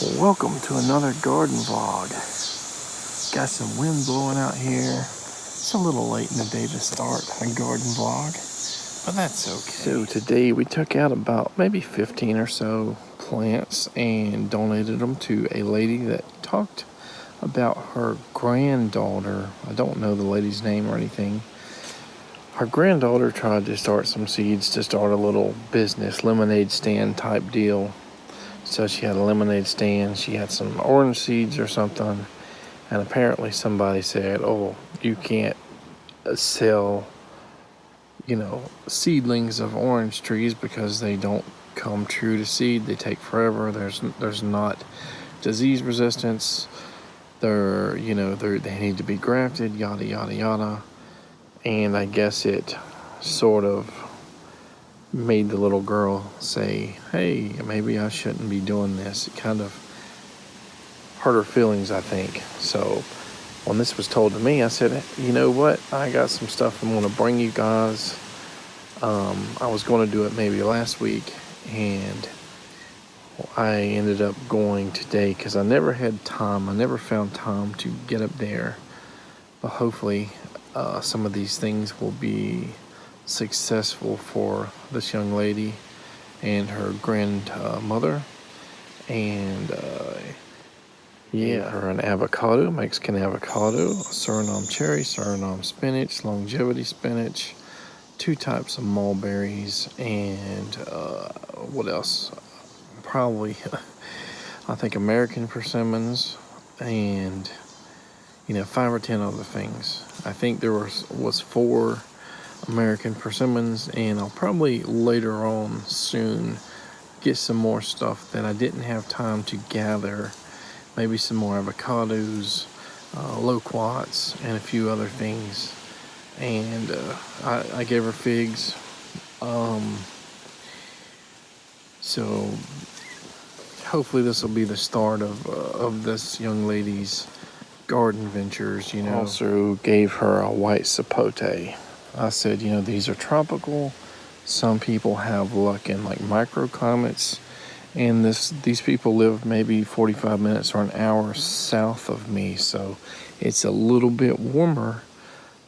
Welcome to another garden vlog. Got some wind blowing out here. It's a little late in the day to start a garden vlog, but that's okay. So today we took out about maybe 15 or so plants and donated them to a lady that talked about her granddaughter. I don't know the lady's name or anything. Her granddaughter tried to start some seeds to start a little business, lemonade stand type deal. So she had a lemonade stand, she had some orange seeds or something, and apparently somebody said, oh, you can't sell, seedlings of orange trees because they don't come true to seed. They take forever. There's not disease resistance. They need to be grafted, yada, yada, yada. And I guess it sort of made the little girl say, hey, maybe I shouldn't be doing this. It kind of hurt her feelings, I think. So when this was told to me, I said, you know what? I got some stuff I'm going to bring you guys. I was going to do it maybe last week, and I ended up going today because I never had time. I never found time to get up there. But hopefully some of these things will be successful for this young lady and her grandmother, and her an avocado, Mexican avocado, surinam cherry, surinam spinach, longevity spinach, 2 types of mulberries, and what else? Probably I think American persimmons, and 5 or 10 other things. I think there was 4 American persimmons, and I'll probably later on soon get some more stuff that I didn't have time to gather. Maybe some more avocados, loquats, and a few other things. And I gave her figs. So hopefully this will be the start of this young lady's garden ventures. Also gave her a white sapote. I said, these are tropical. Some people have luck in like microclimates, and these people live maybe 45 minutes or an hour south of me, so it's a little bit warmer,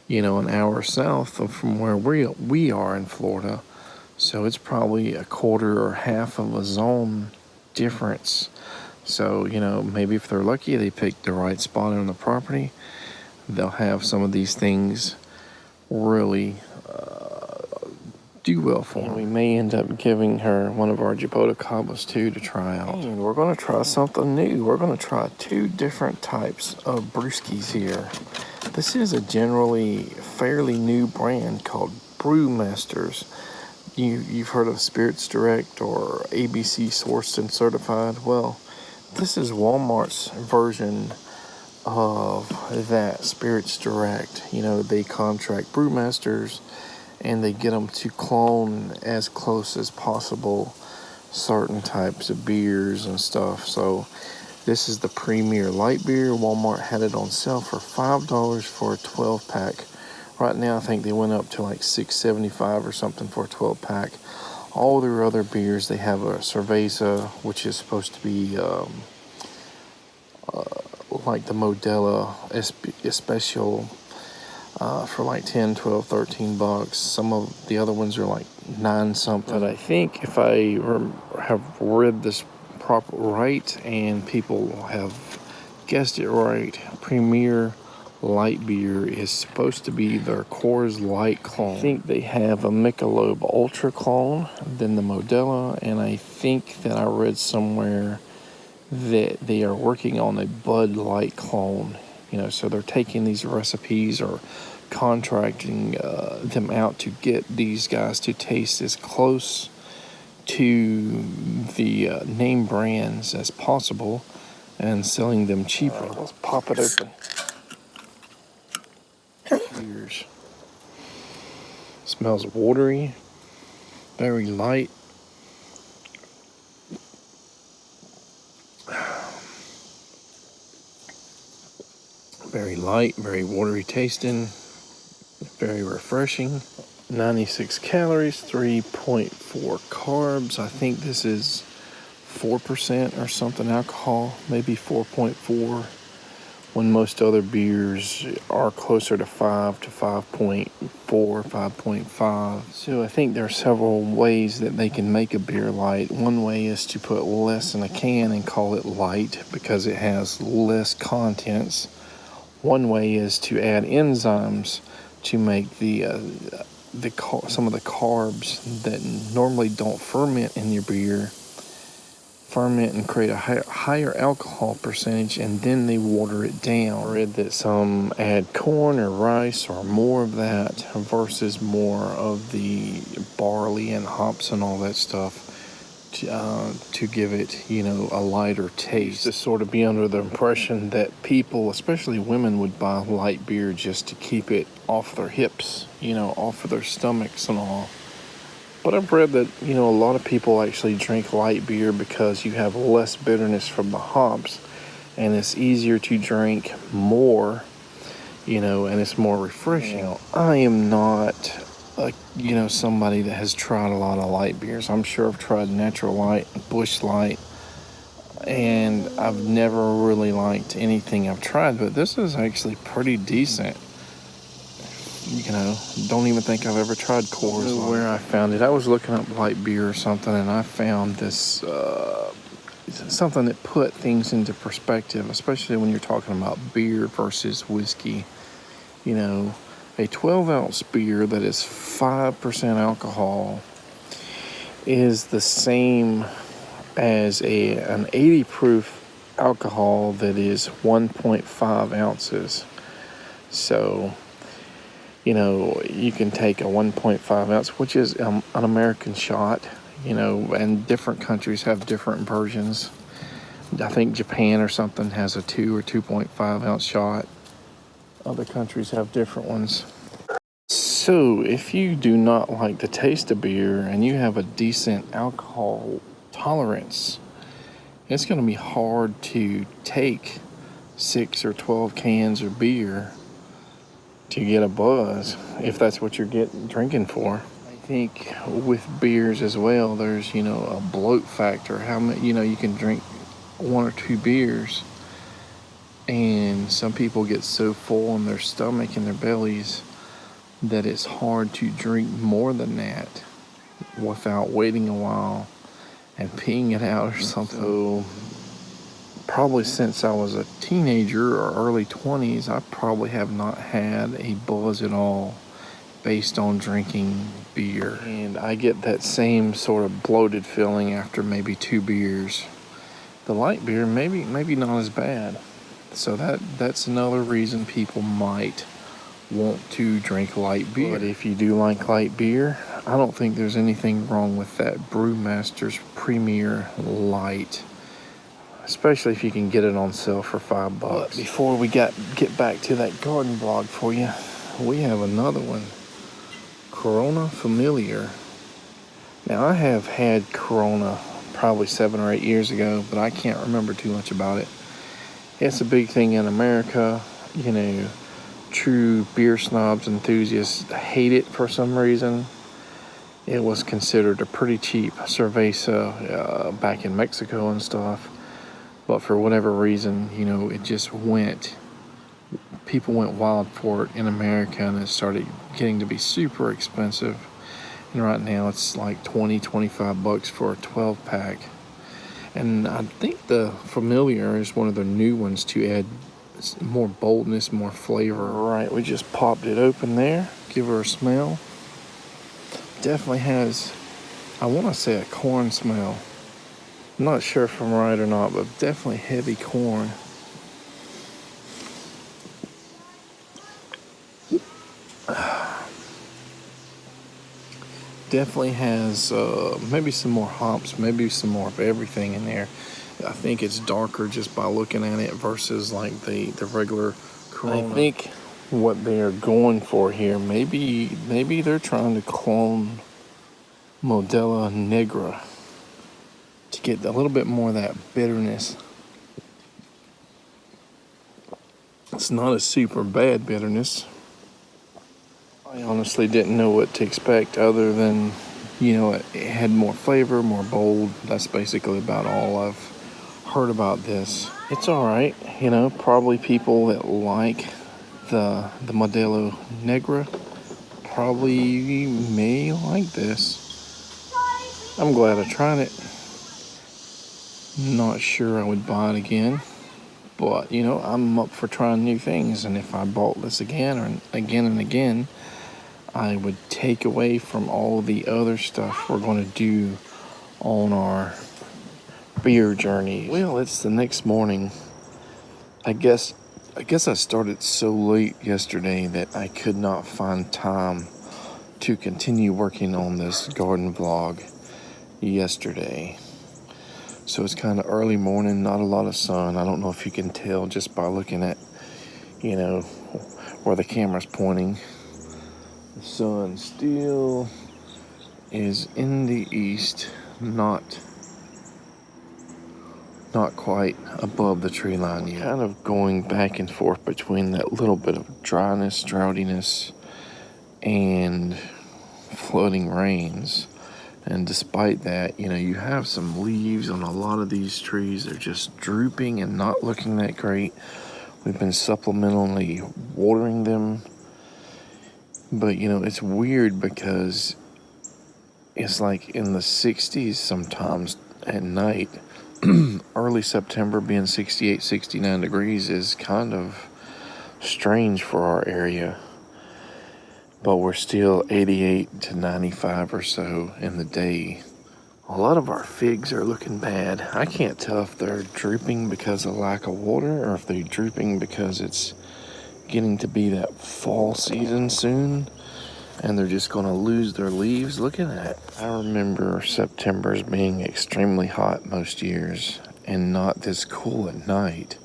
an hour south of from where we are in Florida. So it's probably a quarter or half of a zone difference. So, maybe if they're lucky, they pick the right spot on the property, they'll have some of these things really do well for them. We may end up giving her one of our avocados too to try out. And we're going to try something new. We're going to try 2 different types of brewskis here. This is a generally fairly new brand called Brewmasters. You've heard of Spirits Direct or ABC sourced and certified. Well, this is Walmart's version of that, Spirits Direct. They contract brewmasters and they get them to clone as close as possible certain types of beers and stuff. So this is the premier light beer. Walmart had it on sale for $5 for a 12-pack. Right now I think they went up to like $6.75 or something for a 12-pack. All their other beers, they have a cerveza, which is supposed to be like the Modelo Especial for like 10, 12, 13 bucks. Some of the other ones are like 9 something. But I think if I have read this right and people have guessed it right, Premier Light Beer is supposed to be their Coors Light clone. I think they have a Michelob Ultra clone, then the Modelo, and I think that I read somewhere that they are working on a Bud Light clone. So they're taking these recipes or contracting them out to get these guys to taste as close to the name brands as possible and selling them cheaper. Let's pop it open. Cheers. Smells watery, very light. Very light, very watery tasting, very refreshing. 96 calories, 3.4 carbs. I think this is 4% or something alcohol, maybe 4.4, when most other beers are closer to 5 to 5.4, 5.5. So I think there are several ways that they can make a beer light. One way is to put less in a can and call it light because it has less contents. One way is to add enzymes to make some of the carbs that normally don't ferment in your beer ferment and create a higher alcohol percentage, and then they water it down. I read that some add corn or rice or more of that versus more of the barley and hops and all that stuff to give it, a lighter taste. To sort of be under the impression that people, especially women, would buy light beer just to keep it off their hips, off of their stomachs and all. But I've read that, a lot of people actually drink light beer because you have less bitterness from the hops, and it's easier to drink more, and it's more refreshing. I am not, somebody that has tried a lot of light beers. I'm sure I've tried Natural Light, Busch Light, and I've never really liked anything I've tried, but this is actually pretty decent. Don't even think I've ever tried Coors Light. Where I found it, I was looking up light beer or something, and I found this something that put things into perspective, especially when you're talking about beer versus whiskey. A 12-ounce beer that is 5% alcohol is the same as an 80 proof alcohol that is 1.5 ounces. So you can take a 1.5 ounce, which is an American shot, and different countries have different versions. I think Japan or something has a 2 or 2.5 ounce shot. Other countries have different ones. So if you do not like the taste of beer and you have a decent alcohol tolerance, it's going to be hard to take 6 or 12 cans of beer to get a buzz, if that's what you're drinking for. I think with beers as well, there's, a bloat factor. How many, you can drink 1 or 2 beers, and some people get so full in their stomach and their bellies that it's hard to drink more than that without waiting a while and peeing it out or something. So probably since I was a teenager or early 20s, I probably have not had a buzz at all based on drinking beer. And I get that same sort of bloated feeling after maybe 2 beers. The light beer, maybe not as bad. So that's another reason people might want to drink light beer. But if you do like light beer, I don't think there's anything wrong with that Brewmasters Premier Light, especially if you can get it on sale for $5. But before we get back to that garden vlog for you, we have another one, Corona Familiar. Now I have had Corona probably 7 or 8 years ago, but I can't remember too much about it. It's a big thing in America. True beer snobs, enthusiasts hate it for some reason. It was considered a pretty cheap cerveza back in Mexico and stuff. But for whatever reason, it just people went wild for it in America, and it started getting to be super expensive. And right now it's like $20-25 for a 12-pack. And I think the Familiar is one of the new ones to add more boldness, more flavor. All right, we just popped it open there. Give her a smell. Definitely has, I want to say, a corn smell. I'm not sure if I'm right or not, but definitely heavy corn. Definitely has maybe some more hops, maybe some more of everything in there. I think it's darker just by looking at it versus like the regular Corona. I think what they're going for here, maybe they're trying to clone Modelo Negra to get a little bit more of that bitterness. It's not a super bad bitterness. I honestly didn't know what to expect other than You know, it had more flavor, more bold. That's basically about all I've heard about this. It's all right, you know, probably people that like the Modelo Negra probably may like this. I'm glad I tried it. Not sure I would buy it again, but you know, I'm up for trying new things, and if I bought this again or again and again, I would take away from all the other stuff we're going to do on our beer journey. Well, it's the next morning. I guess I started so late yesterday that I could not find time to continue working on this garden vlog yesterday. So it's kind of early morning, not a lot of sun. I don't know if you can tell just by looking at, you know, where the camera's pointing. The sun still is in the east, not quite above the tree line yet. Kind of going back and forth between that little bit of dryness, droughtiness, and flooding rains. And despite that, you know, you have some leaves on a lot of these trees. They're just drooping and not looking that great. We've been supplementally watering them. But, you know, it's weird because it's like in the 60s sometimes at night. Early September being 68, 69 degrees is kind of strange for our area. But we're still 88 to 95 or so in the day. A lot of our figs are looking bad. I can't tell if they're drooping because of lack of water or if they're drooping because it's getting to be that fall season soon and they're just going to lose their leaves. Look at that. I remember September's being extremely hot most years and not this cool at night.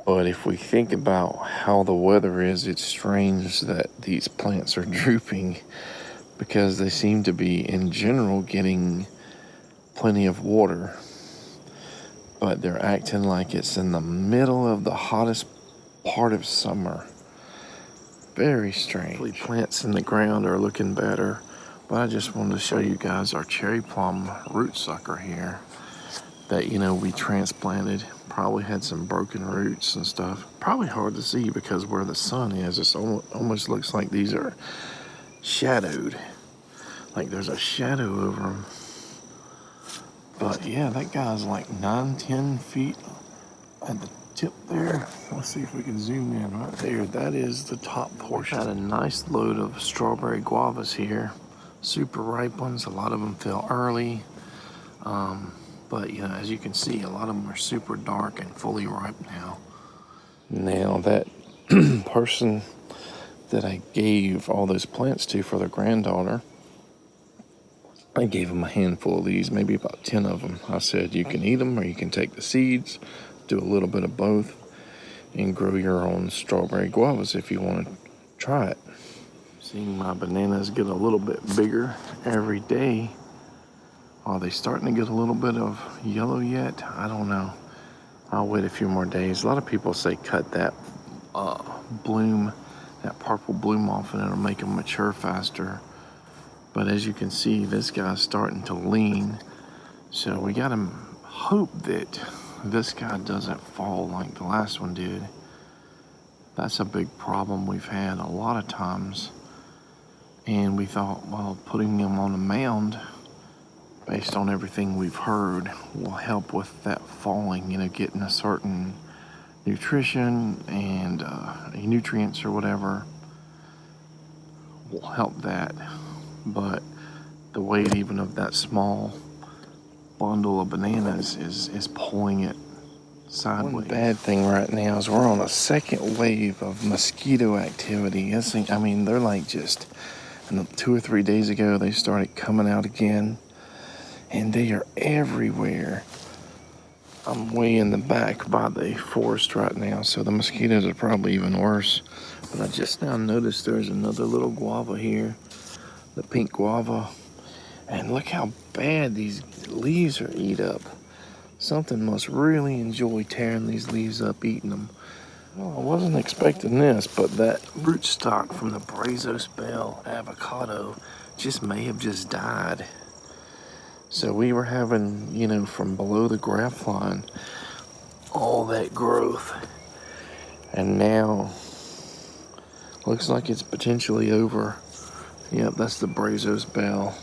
But if we think about how the weather is, it's strange that these plants are drooping because they seem to be, in general, getting plenty of water. But they're acting like it's in the middle of the hottest part of summer. Very strange. Plants in the ground are looking better. But I just wanted to show you guys our cherry plum root sucker here that, you know, we transplanted. Probably had some broken roots and stuff. Probably hard to see because where the sun is, it almost looks like these are shadowed. Like there's a shadow over them. But yeah, that guy's like 9-10 feet at the tip there. Let's see if we can zoom in right there. That is the top portion. Got a nice load of strawberry guavas here. Super ripe ones. A lot of them fell early. But, you know, as you can see, a lot of them are super dark and fully ripe now. Now, that person that I gave all those plants to for their granddaughter, I gave them a handful of these, maybe about 10 of them. I said, you can eat them or you can take the seeds, do a little bit of both, and grow your own strawberry guavas if you want to try it. Seeing my bananas get a little bit bigger every day. Are they starting to get a little bit of yellow yet? I don't know. I'll wait a few more days. A lot of people say cut that bloom, that purple bloom off, and it'll make them mature faster. But as you can see, this guy's starting to lean. So we gotta hope that this guy doesn't fall like the last one did. That's a big problem we've had a lot of times. And we thought, well, putting him on a mound, based on everything we've heard, will help with that falling, you know, getting a certain nutrition and nutrients or whatever will help that. But the weight even of that small bundle of bananas is pulling it sideways. One bad thing right now is we're on a second wave of mosquito activity. I mean, they're like just 2 or 3 days ago, they started coming out again. And they are everywhere. I'm way in the back by the forest right now, so the mosquitoes are probably even worse. But I just now noticed there's another little guava here, the pink guava. And look how bad these leaves are eat up. Something must really enjoy tearing these leaves up, eating them. Well, I wasn't expecting this, but that rootstock from the Brazos Bell avocado just may have just died. So we were having, you know, from below the graft line, all that growth. And now, looks like it's potentially over. Yep, that's the Brazos bell.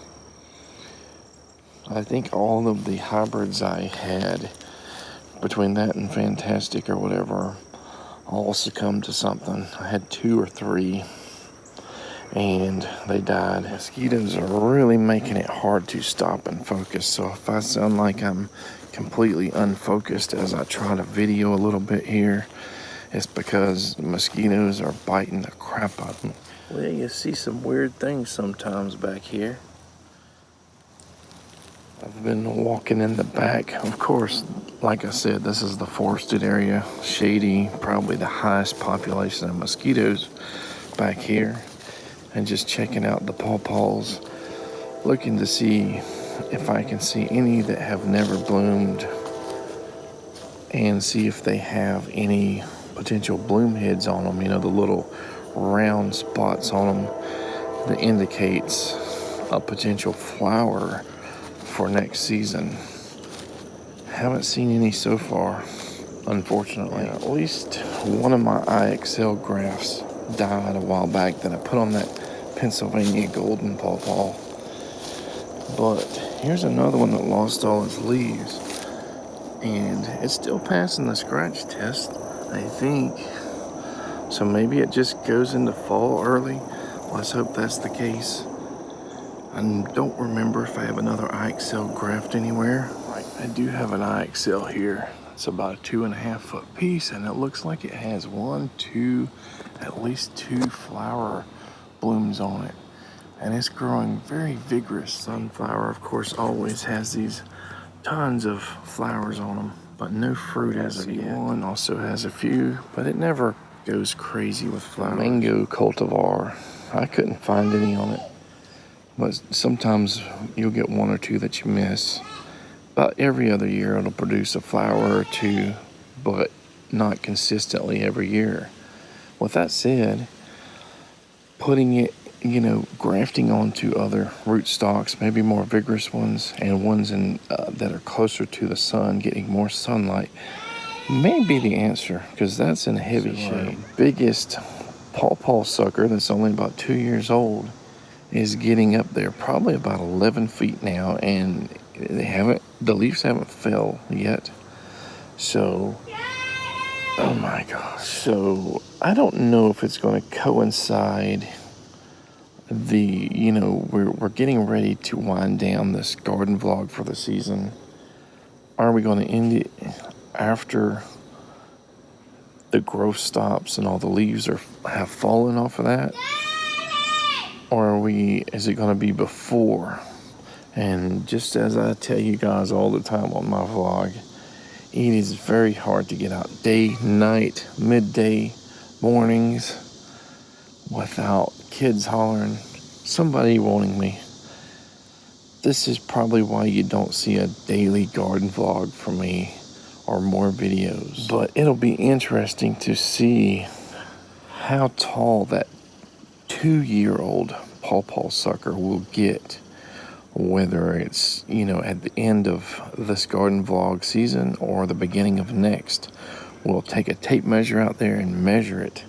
I think all of the hybrids I had, between that and Fantastic or whatever, all succumbed to something. I had 2 or 3, and they died. Mosquitoes are really making it hard to stop and focus. So if I sound like I'm completely unfocused as I try to video a little bit here, it's because mosquitoes are biting the crap out of me. Well, you see some weird things sometimes back here. I've been walking in the back. Of course, like I said, this is the forested area, shady, probably the highest population of mosquitoes back here. And just checking out the pawpaws, looking to see if I can see any that have never bloomed and see if they have any potential bloom heads on them, you know, the little round spots on them that indicates a potential flower for next season. Haven't seen any so far, unfortunately. At least one of my IXL grafts died a while back that I put on that Pennsylvania golden pawpaw. But here's another one that lost all its leaves, and it's still passing the scratch test, I think. So maybe it just goes into fall early. Let's hope that's the case. I don't remember if I have another IXL graft anywhere. I do have an IXL here. It's about a 2.5 foot piece, and it looks like it has at least two flower blooms on it. And it's growing very vigorous. Sunflower, of course, always has these tons of flowers on them, but no fruit as of yet. One also has a few, but it never goes crazy with flowers. Mango cultivar, I couldn't find any on it, but sometimes you'll get 1 or 2 that you miss. About every other year it'll produce a flower or 2, but not consistently every year. With that said, putting it, you know, grafting onto other rootstocks, maybe more vigorous ones, and ones that are closer to the sun, getting more sunlight, may be the answer, because that's in heavy shade. Biggest pawpaw sucker that's only about 2 years old is getting up there, probably about 11 feet now, and the leaves haven't fell yet. So, oh my gosh. So I don't know if it's going to coincide. We're getting ready to wind down this garden vlog for the season. Are we going to end it after the growth stops and all the leaves have fallen off of that? Or is it going to be before? And just as I tell you guys all the time on my vlog, it is very hard to get out day, night, midday, mornings without kids hollering, somebody wanting me. This is probably why you don't see a daily garden vlog from me or more videos. But it'll be interesting to see how tall that 2-year-old pawpaw sucker will get, whether it's, at the end of this garden vlog season or the beginning of next. We'll take a tape measure out there and measure it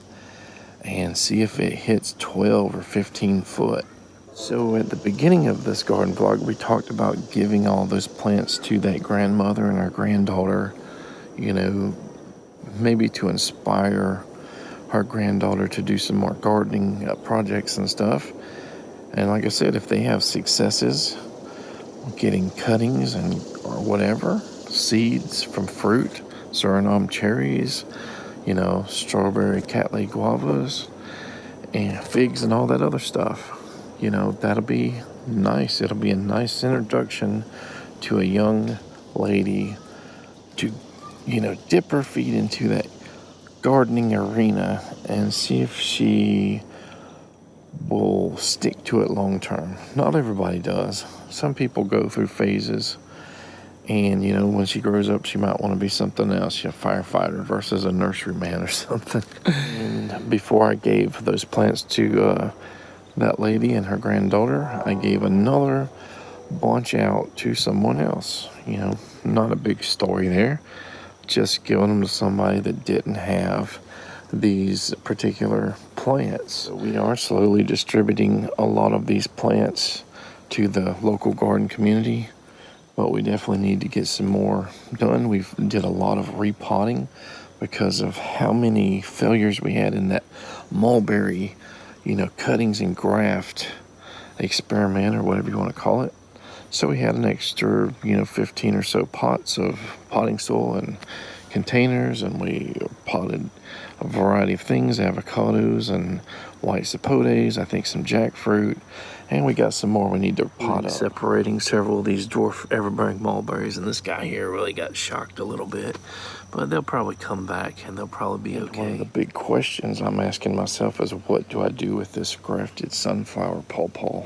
and see if it hits 12 or 15 foot. So at the beginning of this garden vlog, we talked about giving all those plants to that grandmother and our granddaughter, maybe to inspire our granddaughter to do some more gardening projects and stuff. And like I said, if they have successes getting cuttings or whatever, seeds from fruit, surinam cherries, strawberry cattley guavas, and figs and all that other stuff, that'll be nice. It'll be a nice introduction to a young lady to, dip her feet into that gardening arena and see if she will stick to it long term. Not everybody does. Some people go through phases, and when she grows up, she might want to be something else, a firefighter versus a nurseryman or something. And before I gave those plants to that lady and her granddaughter, I gave another bunch out to someone else. Not a big story there. Just giving them to somebody that didn't have these particular plants. So we are slowly distributing a lot of these plants to the local garden community, but we definitely need to get some more done. We did a lot of repotting because of how many failures we had in that mulberry, cuttings and graft experiment, or whatever you want to call it. So we had an extra, 15 or so pots of potting soil and containers, and we potted a variety of things, avocados and white sapotes, I think some jackfruit, and we got some more we need to pot up. Separating several of these dwarf everbearing mulberries, and this guy here really got shocked a little bit, but they'll probably come back and they'll probably be okay. One of the big questions I'm asking myself is, what do I do with this grafted sunflower pawpaw?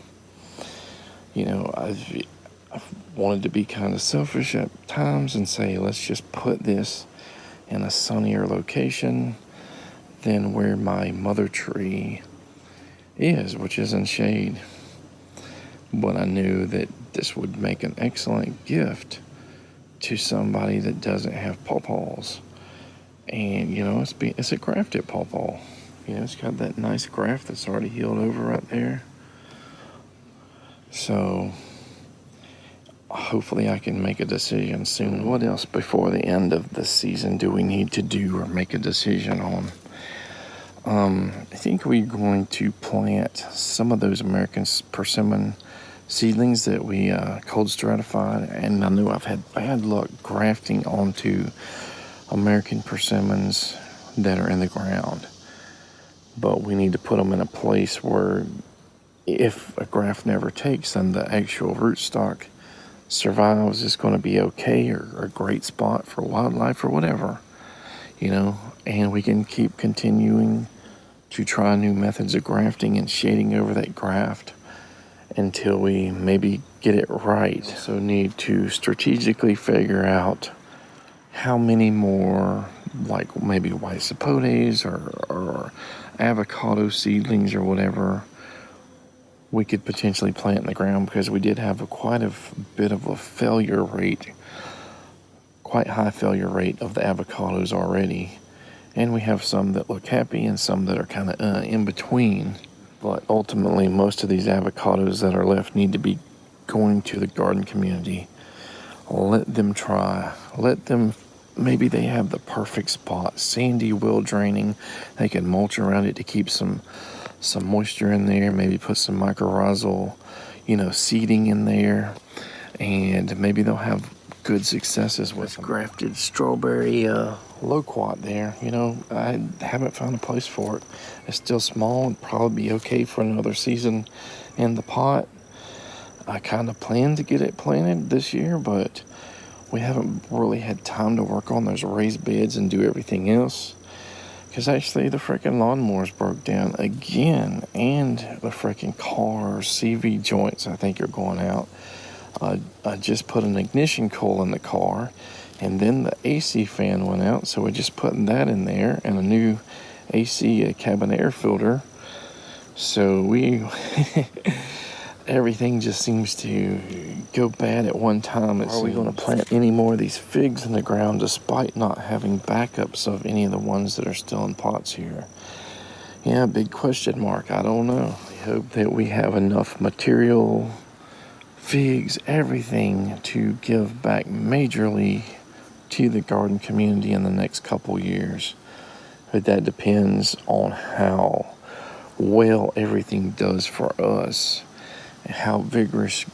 I've wanted to be kind of selfish at times and say, let's just put this in a sunnier location than where my mother tree is, which is in shade. But I knew that this would make an excellent gift to somebody that doesn't have pawpaws. And, it's a grafted pawpaw. It's got that nice graft that's already healed over right there. So hopefully I can make a decision soon. What else before the end of the season do we need to do or make a decision on? I think we're going to plant some of those American persimmon seedlings that we cold stratified, and I know I've had bad luck grafting onto American persimmons that are in the ground. But we need to put them in a place where if a graft never takes, then the actual rootstock survives. Is going to be okay, or a great spot for wildlife or whatever, and we can keep continuing to try new methods of grafting and shading over that graft until we maybe get it right. So need to strategically figure out how many more, like maybe white sapotes or avocado seedlings or whatever, we could potentially plant in the ground, because we did have quite a bit of a failure rate, quite high failure rate of the avocados already. And we have some that look happy and some that are kind of in between. But ultimately, most of these avocados that are left need to be going to the garden community. Let them try. Maybe they have the perfect spot. Sandy, well draining. They can mulch around it to keep some moisture in there. Maybe put some mycorrhizal, seeding in there. And maybe they'll have good successes with them. Grafted strawberry loquat there. I haven't found a place for it. It's still small and probably be okay for another season in the pot. I kind of plan to get it planted this year, but we haven't really had time to work on those raised beds and do everything else. Because actually the freaking lawnmowers broke down again, and the freaking car's CV joints, I think, are going out. I just put an ignition coil in the car, and then the AC fan went out, so we're just putting that in there, and a new AC cabin air filter. So everything just seems to go bad at one time. Are we going to plant any more of these figs in the ground despite not having backups of any of the ones that are still in pots here? Yeah, big question mark. I don't know. I hope that we have enough material, figs, everything to give back majorly to the garden community in the next couple years. But that depends on how well everything does for us, and how vigorous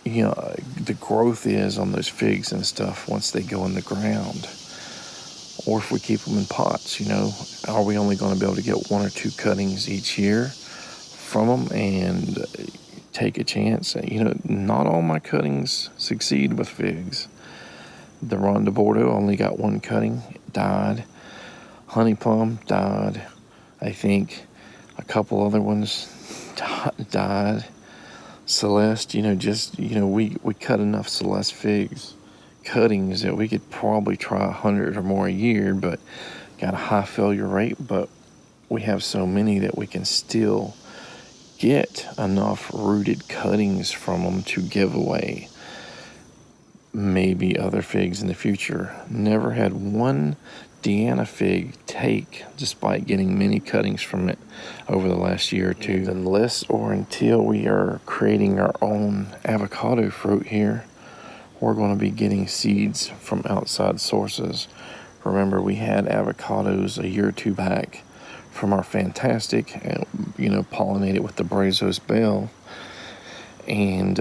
the growth is on those figs and stuff once they go in the ground. Or if we keep them in pots, are we only going to be able to get 1 or 2 cuttings each year from them and take a chance? Not all my cuttings succeed with figs. The Ronde Bordeaux only got 1 cutting, died. Honey Plum died. I think a couple other ones died. Celeste, we cut enough Celeste figs cuttings that we could probably try 100 or more a year, but got a high failure rate. But we have so many that we can still get enough rooted cuttings from them to give away. Maybe other figs in the future. Never had one Deanna fig take, despite getting many cuttings from it over the last year or two. Unless or until we are creating our own avocado fruit here, we're going to be getting seeds from outside sources. Remember, we had avocados a year or two back from our fantastic, pollinated with the Brazos Bell, and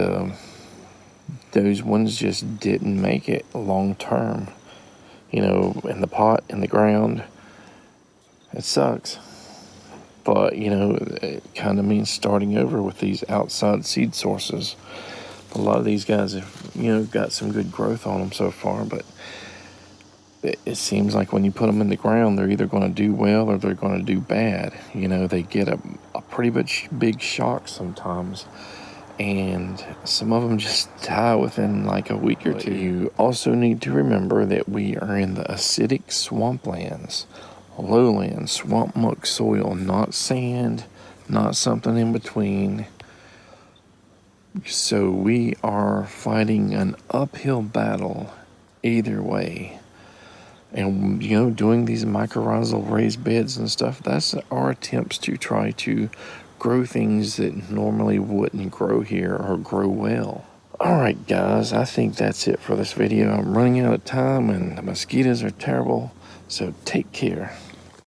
those ones just didn't make it long term. In the pot, in the ground, it sucks. But, it kind of means starting over with these outside seed sources. A lot of these guys have, got some good growth on them so far, but it seems like when you put them in the ground, they're either going to do well or they're going to do bad. They get a pretty big shock sometimes, and some of them just die within like a week or two. You also need to remember that we are in the acidic swamplands, lowland, swamp muck soil, not sand, not something in between. So we are fighting an uphill battle either way. And, doing these mycorrhizal raised beds and stuff, that's our attempts to try to grow things that normally wouldn't grow here or grow well. Alright guys, I think that's it for this video. I'm running out of time and the mosquitoes are terrible, so take care.